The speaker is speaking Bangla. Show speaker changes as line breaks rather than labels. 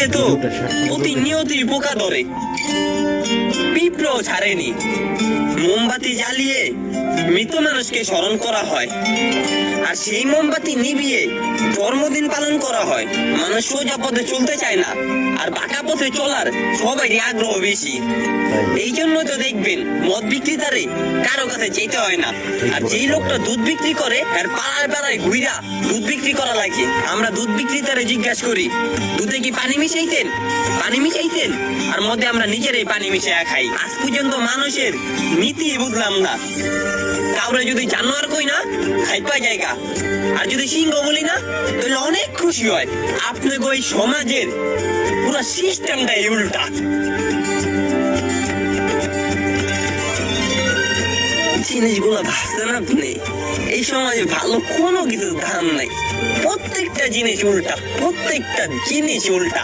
মোমবাতিতে তো প্রতিনিয়তই পোকা ধরে, পিঁপড়াও ছাড়েনি। মোমবাতি জ্বালিয়ে মৃত মানুষকে স্মরণ করা হয়, আর সেই মোমবাতি নিভিয়ে জন্মদিন পালন করা হয়। মানুষ সোজা পথে চলতে চায় না, আর বাঁকা পথে চলার সবারই আগ্রহ বেশি। এই জন্য তো দেখবেন মদ বিক্রেতারে কারো কাছে যেতে হয় না, আর যেই লোকটা দুধ বিক্রি করে আর পাড়ায় পাড়ায় ঘুইরা দুধ বিক্রি করা লাগে। আমরা দুধ বিক্রেতারে জিজ্ঞাসা করি, দুধে কি পানি মিশাইতেন? পানি মিশাইতেন? আর মধ্যে আমরা নিজেরাই পানি মিশিয়ে খাই। আজ পর্যন্ত মানুষের নীতি বুঝলাম না। কাউরে যদি জানোয়ার কই না, খাইপা জায়গা, আর যদি সিংহ বলি না, তাহলে অনেক খুশি হয়। আপনাকে ওই সমাজের পুরো সিস্টেমটাই উল্টা। জিনিসগুলো ভাবছেন আপনি? এই সমাজে ভালো কোনো কিছুর দাম নাই, প্রত্যেকটা জিনিস উল্টা, প্রত্যেকটা জিনিস উল্টা।